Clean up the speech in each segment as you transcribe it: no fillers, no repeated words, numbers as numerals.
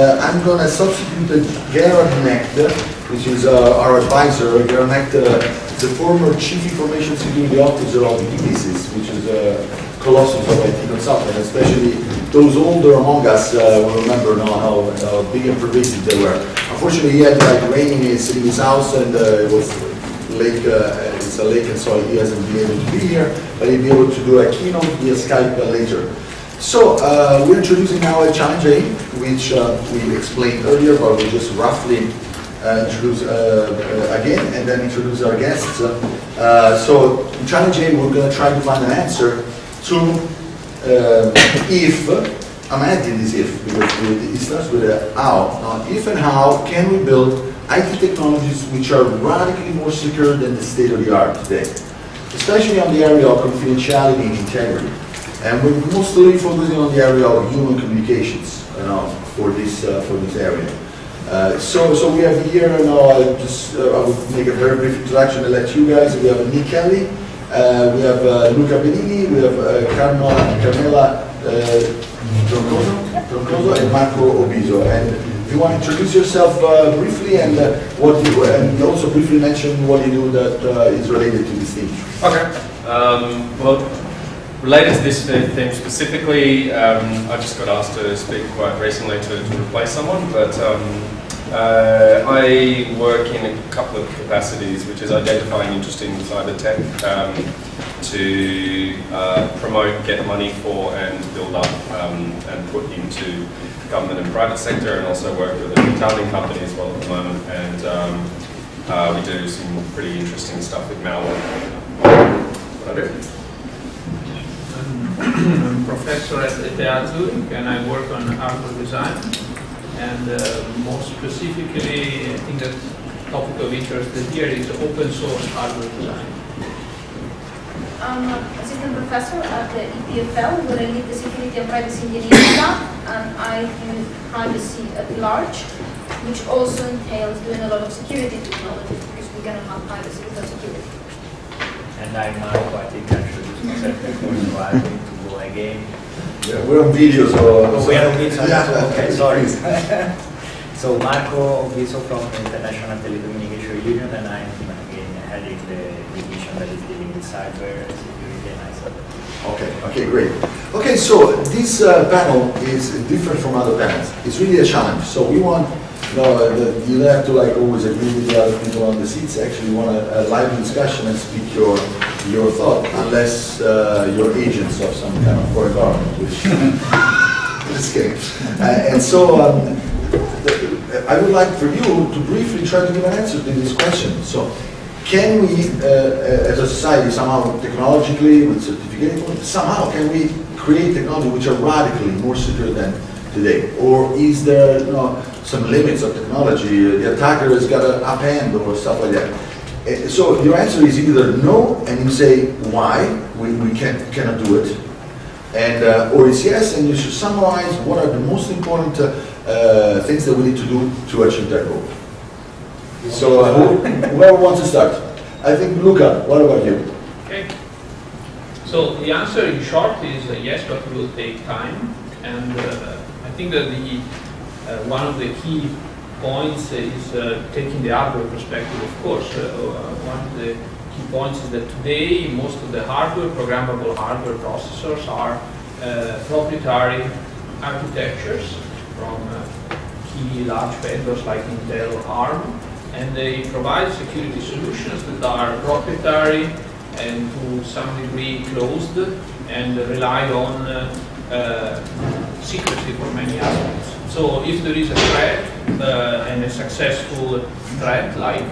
I'm going to substitute Guerreschi, which is our advisor. Guerreschi is a former Chief Information Security Officer of Ulysses, which is a colossus of IT consulting, especially those older among us will remember now how big and pervasive they were. Unfortunately, he had like raining in his house, and it was lake. It's a lake, and so he hasn't been able to be here. But he'll be able to do a keynote via Skype later. So we're introducing now a challenge A, which we explained earlier, but we'll just roughly introduce again, and then introduce our guests. So in challenge A, we're going to try to find an answer to if, I'm adding this if, because it starts with a how. Now, if and how can we build IT technologies which are radically more secure than the state of the art today, especially on the area of confidentiality and integrity. And we're mostly focusing on the area of human communications for this area. So we have here, I will make a very brief introduction and let you guys. We have Nick Kelly, we have Luca Benini, we have Carmela Troncoso, and Marco Obiso. And if you want to introduce yourself briefly and and also briefly mention what you do that is related to this theme. Okay. Well, related to this theme specifically, I just got asked to speak quite recently to replace someone, but I work in a couple of capacities, which is identifying interesting cyber tech to promote, get money for, and build up and put into government and private sector, and also work with a consulting company as well at the moment, and we do some pretty interesting stuff with malware. What I do? I'm professor at ETH Zurich, and I work on hardware design. And more specifically, I think that topic of interest here is open source hardware design. I'm assistant professor at the EPFL, where I lead the security and privacy engineering lab, and I do privacy at large, which also entails doing a lot of security technology, because we cannot have privacy without security. And I'm Marco, I think I should introduce myself before, so I'm going to go again. Yeah, we're on video, so... Oh, we are on video, yeah. Okay, sorry. So Marco Obiso from the International Telecommunication Union, and I'm again heading the division that is dealing with cyber security and ISO. Okay, great. Okay, so this panel is different from other panels. It's really a challenge. So we want, you don't have to like always agree with the other people on the seats. Actually, you want a lively discussion and speak your thought, unless you're agents of some kind of foreign government, which just kidding. And so I would like for you to briefly try to give an answer to this question. So can we, as a society, somehow technologically, with certificate, somehow can we create technology which are radically more secure than today? Or is there some limits of technology? The attacker has got an up hand or stuff like that. So your answer is either no, and you say why we cannot do it, and or it's yes, and you should summarize what are the most important things that we need to do to achieve that goal. So whoever wants to start. I think Luca, what about you? Okay. So the answer in short is yes, but it will take time, and I think that the one of the key points is taking the hardware perspective, of course. One of the key points is that today most of the hardware, programmable hardware processors are proprietary architectures from key large vendors like Intel, ARM, and they provide security solutions that are proprietary and to some degree closed and rely on secrecy for many aspects. So if there is a threat and a successful threat, like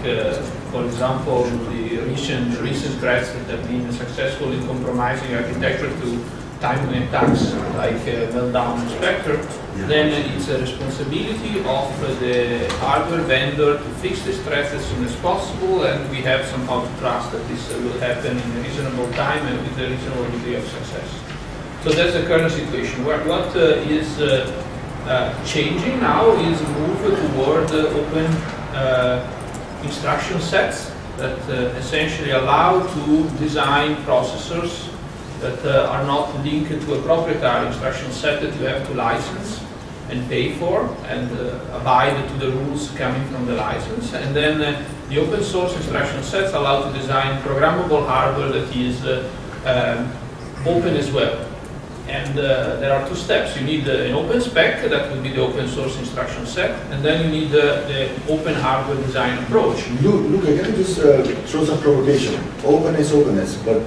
for example the recent threats that have been successful in compromising architecture to timely attacks like Meltdown and Spectre, then it's a responsibility of the hardware vendor to fix these threats as soon as possible, and we have somehow to trust that this will happen in a reasonable time and with a reasonable degree of success. So that's the current situation. What is changing now is a move toward open instruction sets that essentially allow to design processors that are not linked to a proprietary instruction set that you have to license, and pay for and abide to the rules coming from the license. And then the open source instruction sets allow to design programmable hardware that is open as well. And there are two steps. You need an open spec, that would be the open source instruction set, and then you need the open hardware design approach. Luca, can I just throw some provocation? Open is openness, but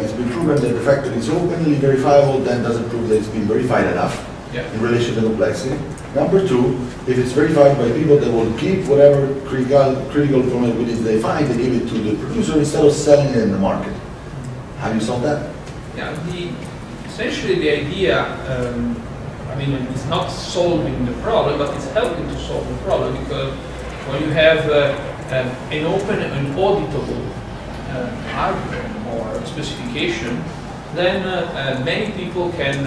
it's been proven that the fact that it's openly verifiable then doesn't prove that it's been verified enough in relation to complexity. Number two, if it's verified by people that will keep whatever critical vulnerabilities they find, they give it to the producer instead of selling it in the market. How do you solve that? Yeah, essentially the idea, I mean, it's not solving the problem, but it's helping to solve the problem, because when you have an open and auditable hardware or specification, then many people can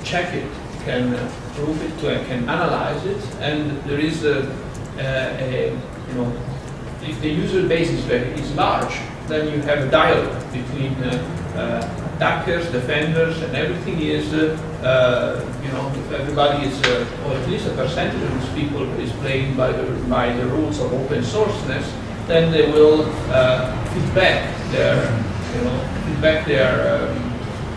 check it, can prove it, can analyze it, and there is you know, if the user base is large, then you have a dialogue between attackers, defenders, and everything is, you know, if everybody is, or at least a percentage of these people is playing by the rules of open sourceness, then they will feedback their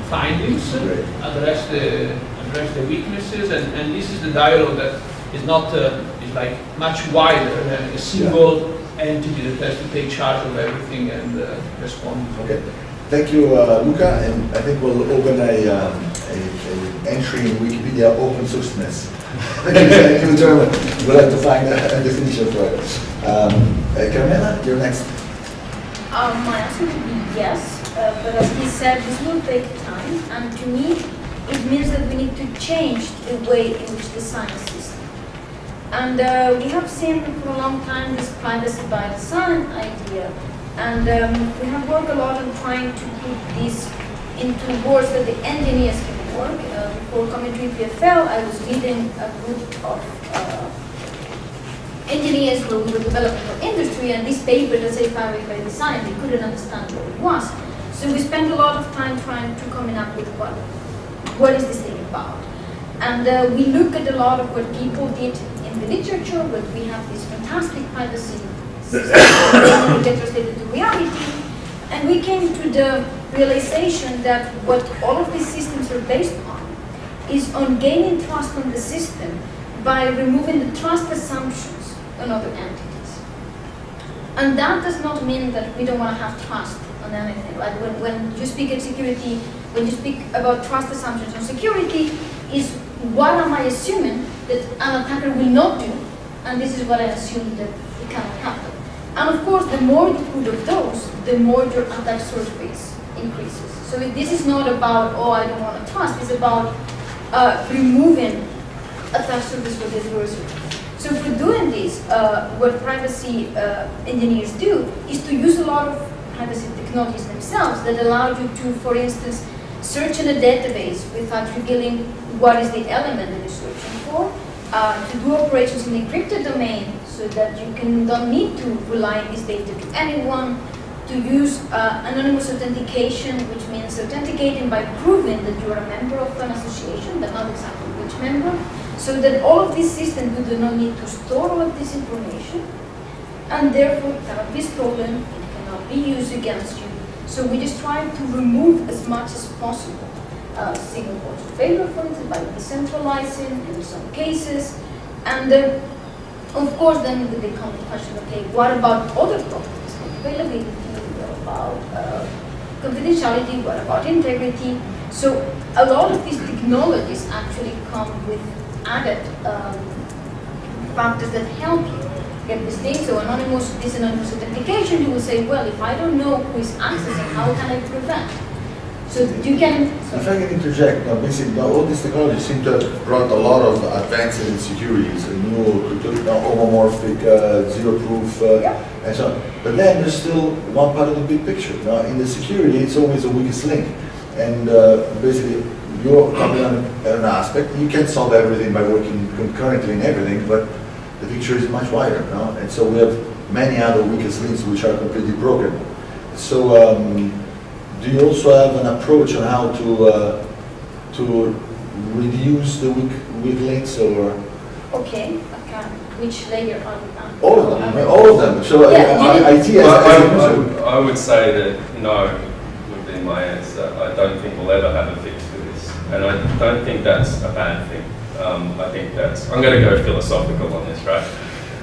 findings, address the weaknesses, and this is the dialogue that is not is like much wider than a single entity that has to take charge of everything and respond. Okay. Thank you, Luca, and I think we'll open a entry in Wikipedia, open sourceness. In German, we'll have to find a definition for it. Carmela, you're next. My answer would be yes, but as he said, this will take time, and to me, it means that we need to change the way in which design a system. And we have seen for a long time this privacy by design idea. And we have worked a lot on trying to put this into words that the engineers can work. Before coming to EPFL, I was leading a group of engineers who were developing for industry, and this paper that said privacy by design, they couldn't understand what it was. So we spent a lot of time trying to come up with what is this thing about. And we look at a lot of what people did in the literature, but we have this fantastic privacy system get translated to reality, and we came to the realization that what all of these systems are based on is on gaining trust on the system by removing the trust assumptions on other entities. And that does not mean that we don't want to have trust on anything, right? When you speak at security, when you speak about trust assumptions on security, is what am I assuming that an attacker will not do, and this is what I assume that it cannot happen. And of course, the more you put of those, the more your attack surface increases. So this is not about, oh, I don't want to trust, it's about removing attack surface for the adversary. So for doing this, what privacy engineers do is to use a lot of privacy technologies themselves that allow you to, for instance, search in a database without revealing what is the element that you're searching for, to do operations in the encrypted domain so that you don't need to rely on this data to anyone, to use anonymous authentication, which means authenticating by proving that you are a member of an association, but not exactly which member, so that all of these systems you do not need to store all of this information, and therefore it cannot be stolen, it cannot be used against you. So we just try to remove as much as possible single points of failure, for instance, by decentralizing in some cases, and of course then they come to the question, okay, what about other properties, like availability, what about confidentiality, what about integrity? So a lot of these technologies actually come with added factors that help you get this thing. So this anonymous authentication, you will say, well, if I don't know who is accessing, how can I prevent? So you can... If I can interject, basically all these technologies seem to have brought a lot of advances in security, so new homomorphic, zero-proof, and so on. But then there's still one part of the big picture. Now, in the security, it's always the weakest link. And basically, you're coming on an aspect, you can't solve everything by working concurrently in everything, but the picture is much wider, no? And so we have many other weakest links which are completely broken. So do you also have an approach on how to reduce the weak links or? Okay, okay. Which layer on? All of them, all of them. So Yeah, IT as a user. I would say that no would be my answer. I don't think we'll ever have a fix for this, and I don't think that's a bad thing. I think that's. I'm going to go philosophical on this, right?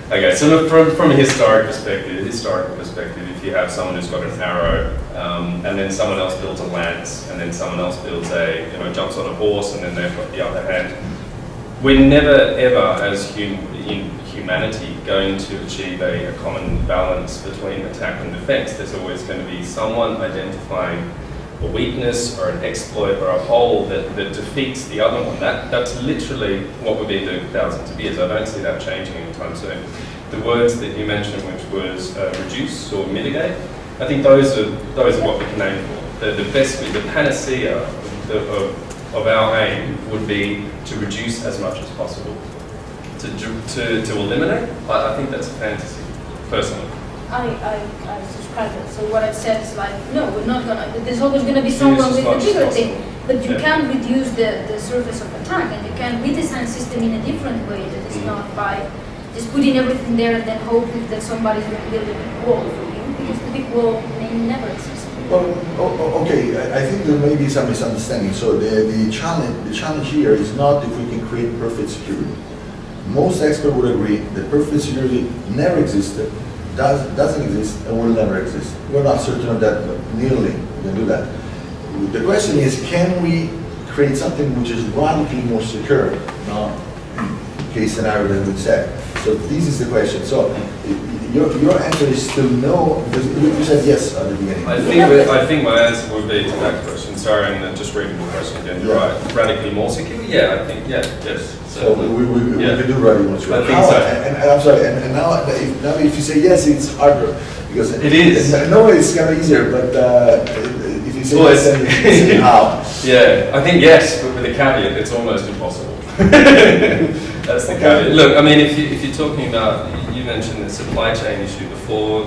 Okay, so look, from a historical perspective, if you have someone who's got an arrow, and then someone else builds a lance, and then someone else builds jumps on a horse, and then they've got the other hand, we're never ever, as in humanity, going to achieve a common balance between attack and defense. There's always going to be someone identifying a weakness or an exploit or a hole that defeats the other one. That's literally what we've been doing for thousands of years. I don't see that changing anytime soon. The words that you mentioned, which was reduce or mitigate, I think those are what we can aim for. The best, the panacea of our aim would be to reduce as much as possible. To eliminate, I think that's a fantasy, personally. I subscribe to it. So what I've said is like, no, we're not gonna, there's always gonna be someone with a bigger thing. But you can reduce the surface of attack, and you can redesign system in a different way that is not by just putting everything there and then hoping that somebody's going to build a big wall for you, because the big wall may never exist. Well, okay, I think there may be some misunderstanding. So the challenge here is not if we can create perfect security. Most experts would agree that perfect security never existed, doesn't exist, and will never exist. We're not certain of that, but nearly we can do that. The question is, can we create something which is radically more secure? No, case scenario that we said. So this is the question. So your answer is still no, because you said yes at the beginning. I think my answer would be to that question. Sorry, and just reading the question again. You're right. Radically more secure? Yeah, I think, yes. So we can do radically more secure. I think so. And I'm sorry, and now if you say yes, it's harder. Because it is. No, it's kind of easier, but if you say yes, then you say how. Yeah, I think yes, but with a caveat, it's almost impossible. That's the caveat. Look, I mean, if you're talking about, you mentioned the supply chain issue before.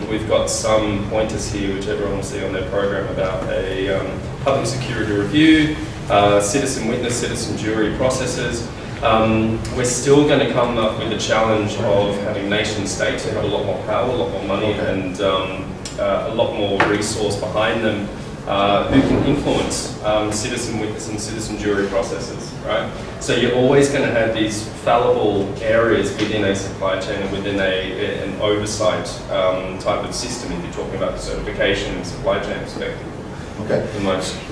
We've got some pointers here, which everyone will see on their program, about a public security review, citizen witness, citizen jury processes. We're still going to come up with the challenge of having nation states who have a lot more power, a lot more money, and a lot more resource behind them, who can influence citizen witness and citizen jury processes, right? So you're always going to have these fallible areas within a supply chain and within an oversight type of system if you're talking about the certification and supply chain perspective. Okay.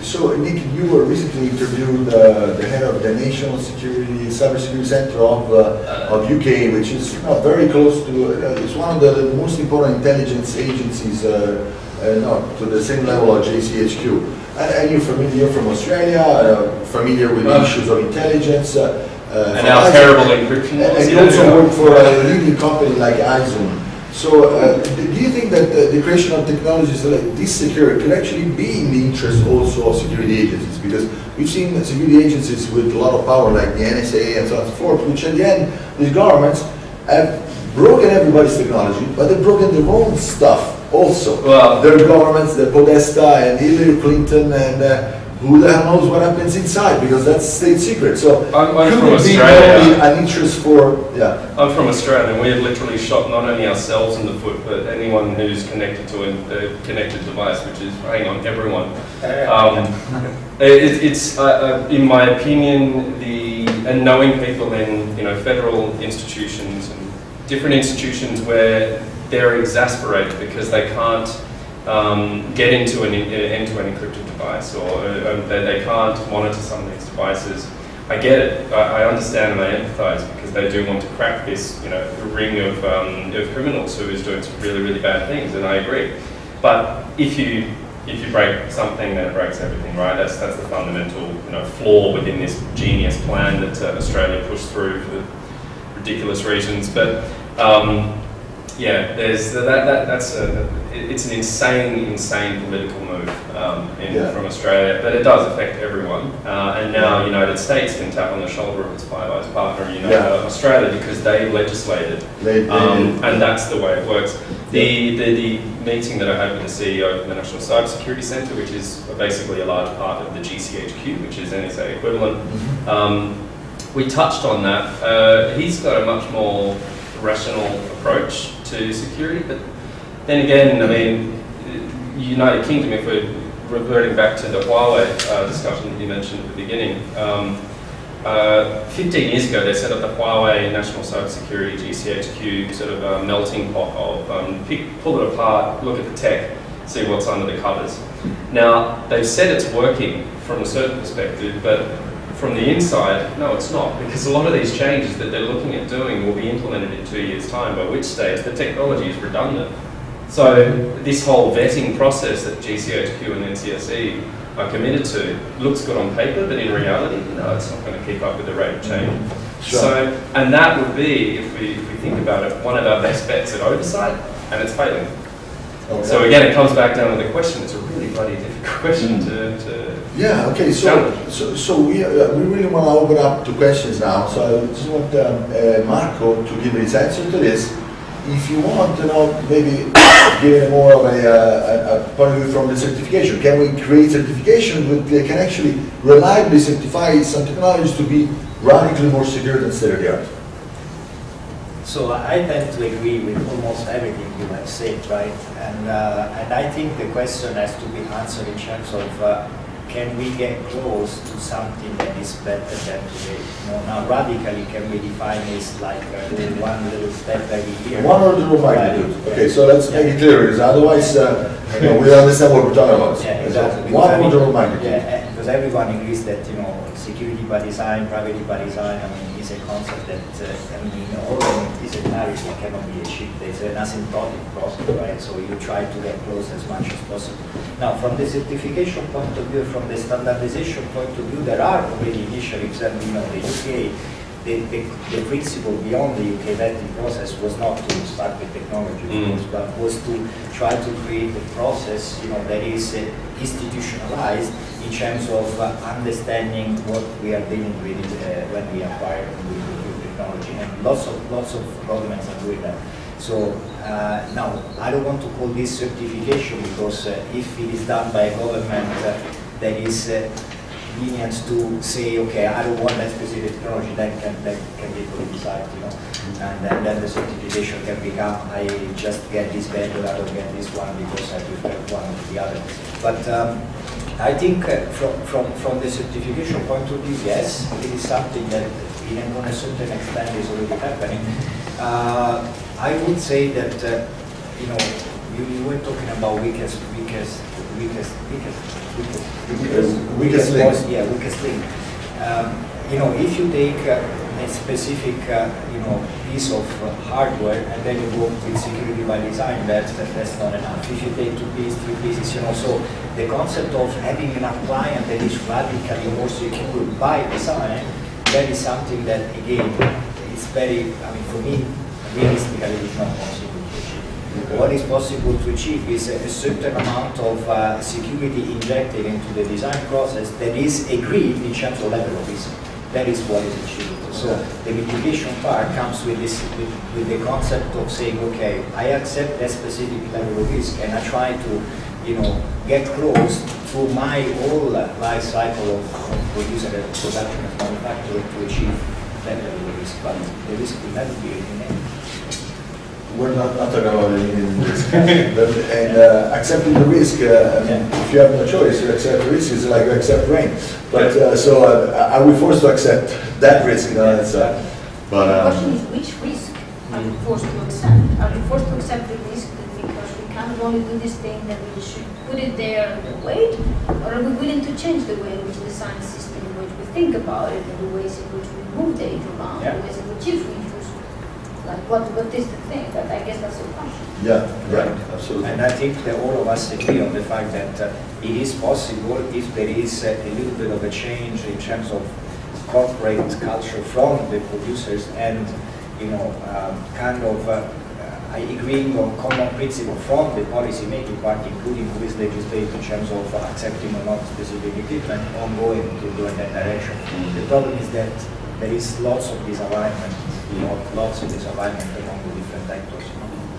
So, Nick, you were recently interviewed the head of the National Security Cybersecurity Center of UK, which is very close to. It's one of the most important intelligence agencies, not to the same level of JCHQ. And you're from Australia, familiar with issues of intelligence. And our terrible encryption. And you also work for a leading company like iZoom. So, do you think that the creation of technologies like this secure could actually be in the interest also of security agencies? Because we've seen security agencies with a lot of power, like the NSA and so on and so forth, which at the end, these governments have broken everybody's technology, but they've broken their own stuff also. Well, their governments, the Podesta and Hillary Clinton, and who the hell knows what happens inside, because that's state secret. So I'm could from it be Australia. an interest for, I'm from Australia, and we have literally shot not only ourselves in the foot, but anyone who's connected to a connected device, which is, hang on, everyone. It's in my opinion, and knowing people in federal institutions and different institutions where they're exasperated because they can't get into an end-to-end encrypted device, or they can't monitor some of these devices. I get it. I understand and I empathise, because they do want to crack this, ring of criminals who is doing some really, really bad things, and I agree. But if you break something, then it breaks everything, right? That's the fundamental flaw within this genius plan that Australia pushed through for ridiculous reasons. But yeah, there's that's it's an insane political move Yeah. from Australia, but it does affect everyone. And now United States can tap on the shoulder of its Five Eyes partner, Australia, because they legislated, and that's the way it works. The meeting that I had with the CEO of the National Cybersecurity Centre, which is basically a large part of the GCHQ, which is NSA equivalent, we touched on that. He's got a much more rational approach to security, but then again, I mean, United Kingdom, if we're reverting back to the Huawei discussion that you mentioned at the beginning, 15 years ago they set up the Huawei National Cybersecurity GCHQ sort of melting pot of pull it apart, look at the tech, see what's under the covers. Now, they've said it's working from a certain perspective, but from the inside, no, it's not, because a lot of these changes that they're looking at doing will be implemented in 2 years' time, by which stage the technology is redundant. So this whole vetting process that GCHQ and NCSE are committed to looks good on paper, but in reality, no, it's not going to keep up with the rate of change. Sure. So, and that would be, if we think about it, one of our best bets at oversight, and it's failing. Okay. So again, it comes back down to the question. It's a really bloody difficult question to Yeah, okay, so we really want to open up to questions now. So I just want Marco to give his answer to this. If you want to know, maybe give more of a point of view from the certification. Can we create certification that can actually reliably certify some technologies to be radically more secure than state of the art? So I tend to agree with almost everything you have said, right? And I think the question has to be answered in terms of can we get close to something that is better than today? Now radically, can we define this like one little step every year? One order of magnitude. Okay, so let's make it clear, because otherwise we don't understand what we're talking about. Yeah, exactly. One order of magnitude. Yeah, because everyone agrees that security by design, privacy by design, I mean, is a concept that all disciplinarity cannot be achieved. There's an asymptotic process, right? So you try to get close as much as possible. Now, from the certification point of view, from the standardization point of view, there are already initiatives, and the UK, the principle beyond the UK vetting process was not to start with technology, but was to try to create a process, that is institutionalized in terms of understanding what we are dealing with when we acquire new technology, and lots of governments are doing that. So now, I don't want to call this certification, because if it is done by a government that is lenient to say, okay, I don't want that specific technology, that can be politicized, and then the certification can become, I just get this vendor, I don't get this one because I prefer one or the other. But I think from the certification point of view, yes, it is something that on a certain extent is already happening. I would say that, you were talking about weakest link. Yeah, weakest link. If you take a specific, piece of hardware and then you go with security by design, that's not enough. If you take 2 pieces, 3 pieces, so the concept of having an appliance that is radically more secure by design, that is something that, again, is very, for me, realistically, it's not possible to achieve. Okay. What is possible to achieve is a certain amount of security injected into the design process that is agreed in terms of level of risk. That is what is achieved. So the mitigation part comes with this, with the concept of saying, okay, I accept that specific level of risk, and I try to, get close through my whole life cycle of producer and production and manufacturer to achieve that level of risk. But the risk will never be eliminated. We're not talking about eliminating risk. And accepting the risk, if you have no choice, you accept the risk, is like you accept rain. But are we forced to accept that risk? The question is, which risk are you forced to accept? Are you forced to accept the risk because we cannot only do this thing, that we should put it there and wait? Or are we willing to change the way in which we design the system, in which we think about it, and the ways in which we move data around, the ways in which if we use, like what is the thing? But I guess that's the question. Yeah, right, absolutely. And I think that all of us agree on the fact that it is possible if there is a little bit of a change in terms of corporate culture from the producers, and kind of I agree on common principle from the policy making part, including with legislature in terms of accepting or not specific equipment, ongoing to go in that direction. The problem is that there is lots of disalignment among the different actors.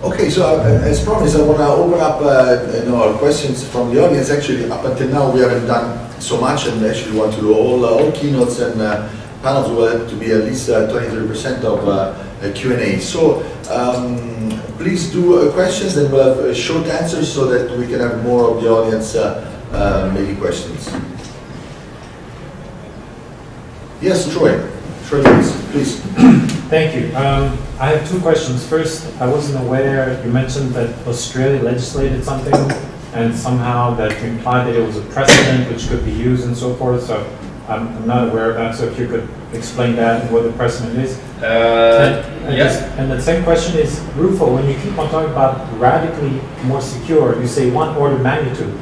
Okay, so as promised, I want to open up our questions from the audience. Actually, up until now, we haven't done so much, and actually want to do all keynotes and panels will have to be at least 20-30% of Q&A. So please do questions, and we'll have short answers so that we can have more of the audience making questions. Yes, Troy. Troy, please. Thank you. I have two questions. First, I wasn't aware, you mentioned that Australia legislated something and somehow that implied that it was a precedent which could be used and so forth. So I'm not aware of that. So if you could explain that and what the precedent is. Yes. And the second question is, Rufo, when you keep on talking about radically more secure, you say 1 order of magnitude.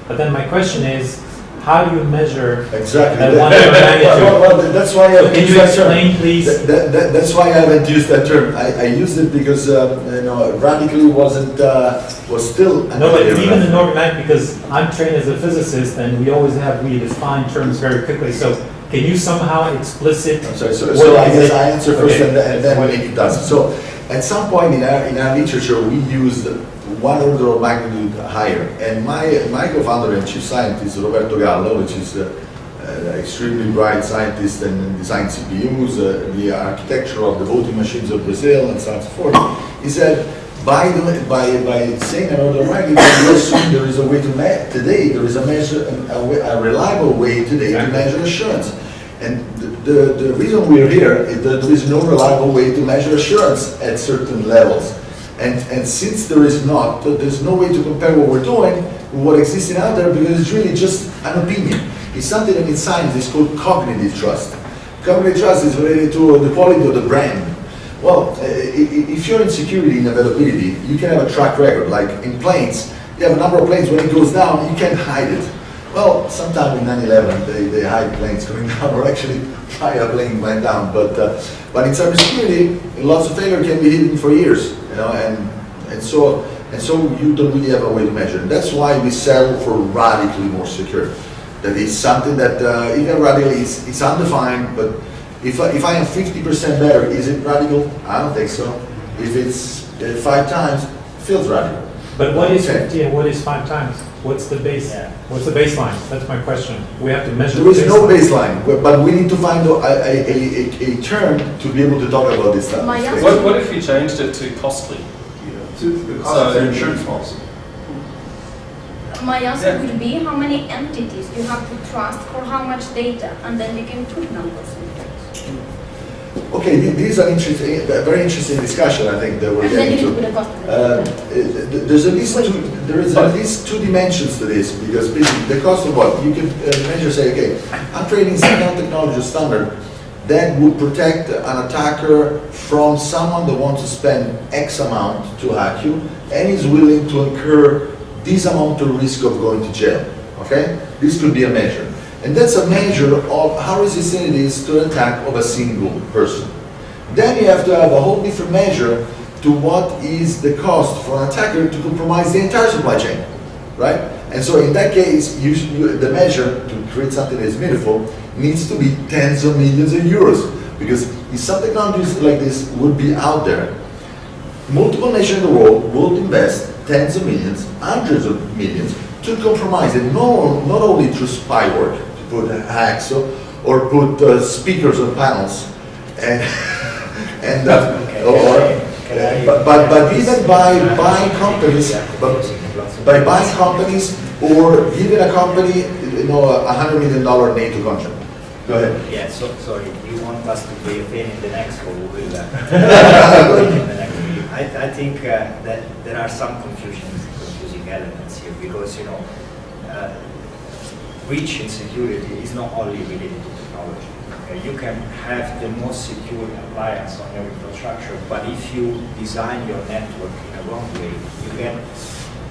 But then my question is, how do you measure exactly that 1 order of magnitude? Well, that's why I haven't Can used you that term. explain, please? That's why I haven't used that term. I used it because radically was still. No, but even in order of magnitude, because I'm trained as a physicist, and we define terms very quickly. So can you somehow explicit? I'm sorry. So I guess I answer first, and then Nick does. So at some point in our literature, we used 1 order of magnitude higher. And my co-founder and chief scientist, Roberto Gallo, which is an extremely bright scientist and designed CPUs, the architecture of the voting machines of Brazil, and so on and so forth, he said, by saying an order of magnitude, we assume there is a way to today, there is a reliable way today to measure assurance. And the reason we're here is that there is no reliable way to measure assurance at certain levels. And since there's no way to compare what we're doing with what existing out there, because it's really just an opinion. It's something that in science is called cognitive trust. Cognitive trust is related to the quality of the brand. Well, if you're in security and availability, you can have a track record. Like in planes, you have a number of planes, when it goes down, you can't hide it. Well, sometime in 9/11, they hide planes going down, or actually try a plane went down. But in cybersecurity, lots of failure can be hidden for years, and so you don't really have a way to measure. And that's why we sell for radically more secure. That is something that even radically it's undefined. But if I am 50% better, is it radical? I don't think so. If it's 5 times, it feels radical. But what is 50 and what is 5 times? What's the base? Yeah. What's the baseline? That's my question. We have to measure. There is no baseline, but we need to find a term to be able to talk about this stuff. What if you changed it to costly? To the cost of the insurance policy. My answer would be how many entities you have to trust for how much data, and then you can put numbers in it. Okay, these are very interesting discussion. I think that we're And then getting you to. can put a cost of it. There is at least 2 dimensions to this, because basically the cost of what you can measure. Say, okay, I'm trading some kind of technology standard that would protect an attacker from someone that wants to spend X amount to hack you and is willing to incur this amount of risk of going to jail. Okay, this could be a measure. And that's a measure of how resistant it is to an attack of a single person. Then you have to have a whole different measure to what is the cost for an attacker to compromise the entire supply chain, right? And so in that case, the measure to create something that is meaningful needs to be tens of millions of euros. Because if some technologies like this would be out there, multiple nations in the world will invest tens of millions, hundreds of millions, to compromise it, not only through spy work, put hacks or put speakers on panels, but even by buying companies, or giving a company, $100 million NATO contract. Go ahead. Yeah. So sorry. You want us to be a pain in the neck, so we will. In the next video. I think that there are some confusing elements here, because breach in security is not only related to technology. You can have the most secure appliance on your infrastructure, but if you design your network in a wrong way, you get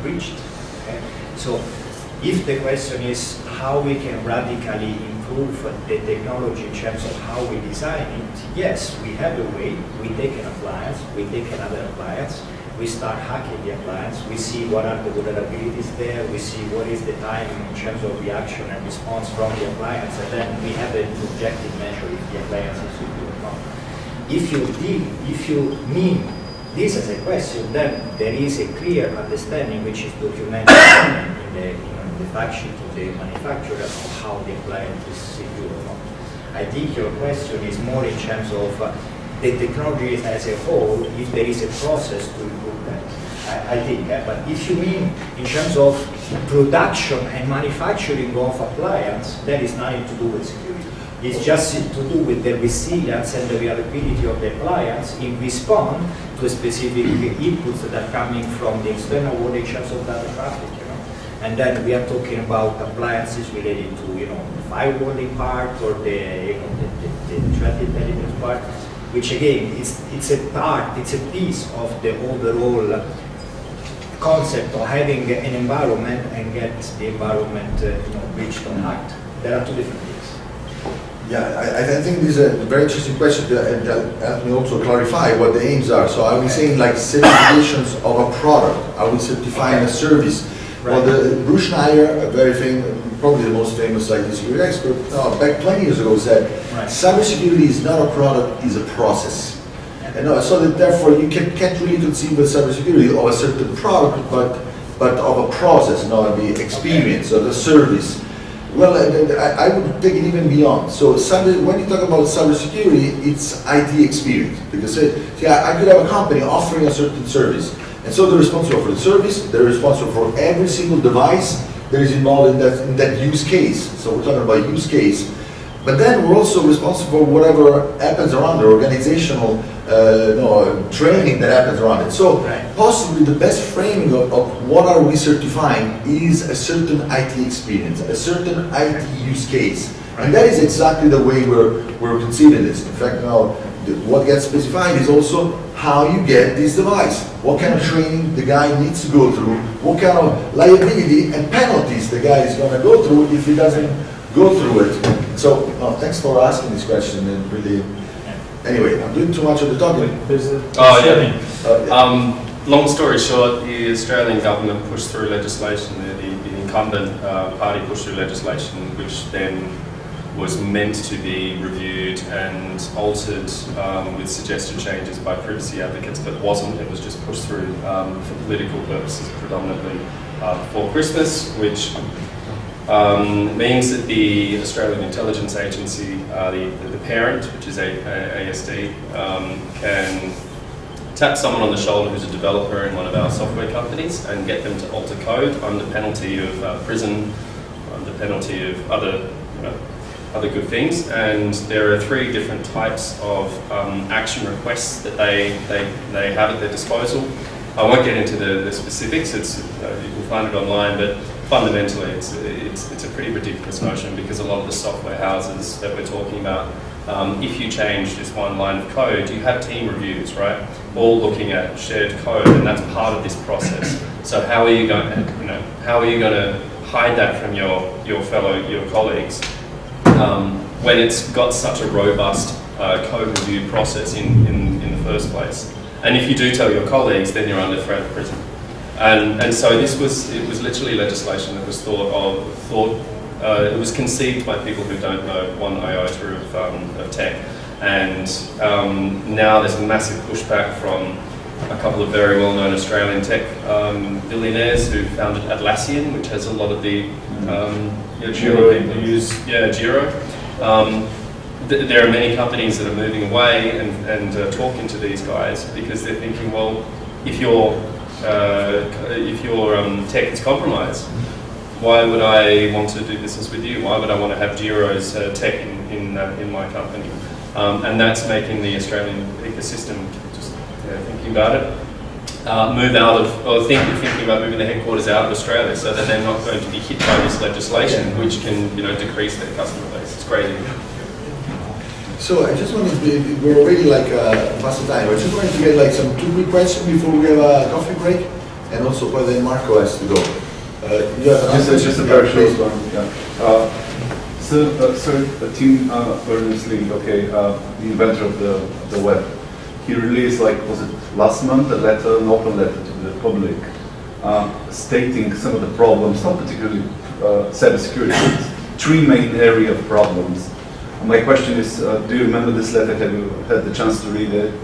breached. Okay? So if the question is how we can radically improve the technology in terms of how we design it, yes, we have a way. We take an appliance, we take another appliance, we start hacking the appliance, we see what are the vulnerabilities there, we see what is the time in terms of reaction and response from the appliance, and then we have an objective measure if the appliance is secure or not. If you mean this as a question, then there is a clear understanding which is documented in the fact sheet of the manufacturer of how the appliance is secure or not. I think your question is more in terms of the technology as a whole, if there is a process to improve that. I think, but if you mean in terms of production and manufacturing of appliance, that is nothing to do with security. It's just to do with the resilience and the reliability of the appliance in response to specific inputs that are coming from the external world in terms of data traffic, And then we are talking about appliances related to, the firewalling part or the threat intelligence part, which again, it's a piece of the overall concept of having an environment and get the environment, breached or hacked. There are two different things. Yeah, I think this is a very interesting question and help me also clarify what the aims are. So are we saying like certifications of a product? Are we certifying a service? Right. Well, Bruce Schneier, a very famous, probably the most famous IT security expert, back 20 years ago said, Right. cybersecurity is not a product, it's a process. And so that therefore you can't really conceive of cybersecurity of a certain product, but of a process, the experience or the service. Well, I would take it even beyond. So when you talk about cybersecurity, it's IT experience. Because I could have a company offering a certain service. And so they're responsible for the service, they're responsible for every single device that is involved in that use case. So we're talking about use case. But then we're also responsible for whatever happens around the organizational training that happens around it. So possibly the best framing of what are we certifying is a certain IT experience, a certain IT use case. And that is exactly the way we're conceiving this. In fact, now what gets specified is also how you get this device. What kind of training the guy needs to go through, what kind of liability and penalties the guy is going to go through if he doesn't go through it. So, thanks for asking this question. And really, anyway, I'm doing too much of the talking. Long story short, the Australian government pushed through legislation. The incumbent party pushed through legislation, which then was meant to be reviewed and altered with suggested changes by privacy advocates, but wasn't. It was just pushed through for political purposes predominantly before Christmas, which means that the Australian Intelligence Agency, the parent, which is ASD, can tap someone on the shoulder who's a developer in one of our software companies and get them to alter code under penalty of prison, under penalty of other good things. And there are 3 different types of action requests that they have at their disposal. I won't get into the specifics. You can find it online, but fundamentally, it's a pretty ridiculous notion because a lot of the software houses that we're talking about, if you change just one line of code, you have team reviews, right? All looking at shared code, and that's part of this process. So how are you going to hide that from your colleagues when it's got such a robust code review process in the first place? And if you do tell your colleagues, then you're under threat of prison. And so it was literally legislation that was it was conceived by people who don't know one iota of tech. And now there's a massive pushback from a couple of very well-known Australian tech billionaires who founded Atlassian, which has a lot of the Jiro people use. Yeah, Jiro. There are many companies that are moving away and talking to these guys because they're thinking, well, if your tech is compromised, why would I want to do business with you? Why would I want to have Jiro's tech in my company? And that's making the Australian ecosystem, just thinking about it, thinking about moving the headquarters out of Australia so that they're not going to be hit by this legislation, which can decrease their customer base. It's crazy. So I just wanted to, we're already past the time. I just wanted to get some 2 quick questions before we have a coffee break, and also then Marco has to go. Just a very short one. Yeah. So Tim Berners-Lee, the inventor of the web. he released, like, was it last month, a letter, an open letter to the public, stating some of the problems, not particularly cybersecurity, but 3 main area of problems. And my question is, do you remember this letter? Have you had the chance to read it?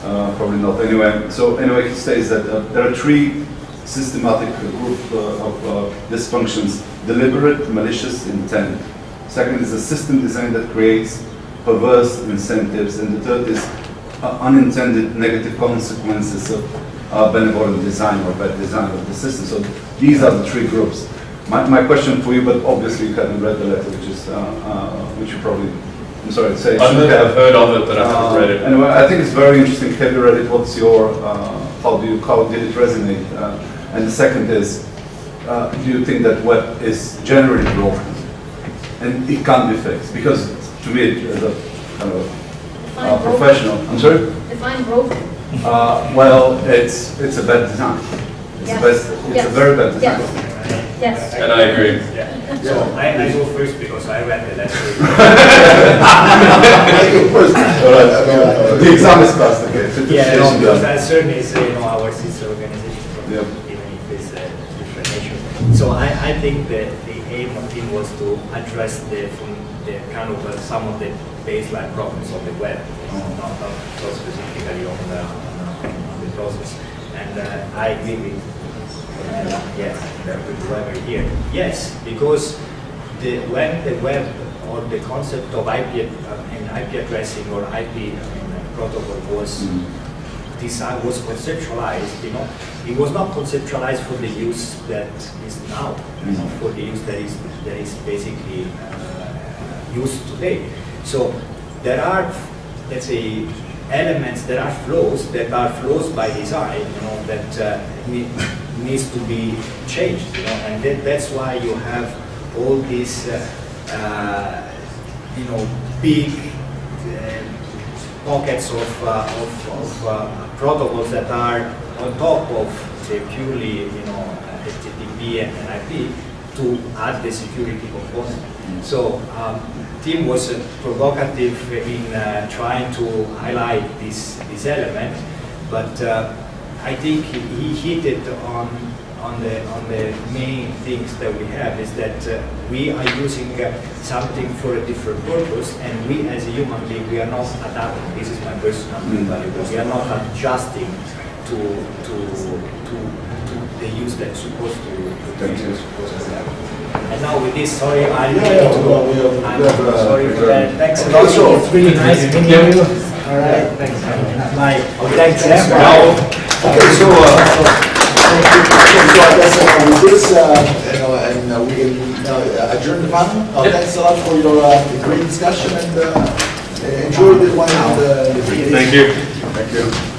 Probably not. Anyway, so anyway, he says that there are 3 systematic group of dysfunctions: deliberate, malicious intent. Second is a system design that creates perverse incentives, and the third is unintended negative consequences of benevolent design or bad design of the system. So these are the 3 groups. My question for you, but obviously you haven't read the letter, which you probably, I'm sorry to say, I've heard of it, but I haven't read it. Anyway, I think it's very interesting. Have you read it? What's your, how did it resonate? And the second is, do you think that web is generally broken and it can't be fixed? Because to me, as a kind of professional, I'm sorry? Define broken. Well, it's a bad design. It's a very bad design. Yes. And I agree. Yeah. So I go first because I read the letter. The exam is passed, okay. Yeah, no, because that certainly is our sister organization, Yep. even if it's a different issue. So I think that the aim of it was to address the kind of some of the baseline problems of the web, not so specifically on the process. And I agree with yes, with whoever here. Yes, because when the web or the concept of IP addressing or IP protocol was designed, was conceptualized, it was not conceptualized for the use that is now, for the use that is basically used today. So there are, let's say, elements that are flaws by design, that needs to be changed, and that's why you have all these, big pockets of protocols that are on top of the purely, HTTP and IP to add the security component. So Tim was provocative in trying to highlight this element, but I think he hit it on the main things that we have, is that we are using something for a different purpose, and we as a human being, we are not adapting. This is my personal value. We are not adjusting to the use that's supposed to have. And now with this, sorry, I need to go. I'm sorry for that. Thanks a lot. It's really nice meeting you. All right, thanks. Bye. Thanks. Okay, so I guess with this, and we can adjourn the panel. Thanks a lot for your great discussion, and enjoy this one. Thank you. Thank you.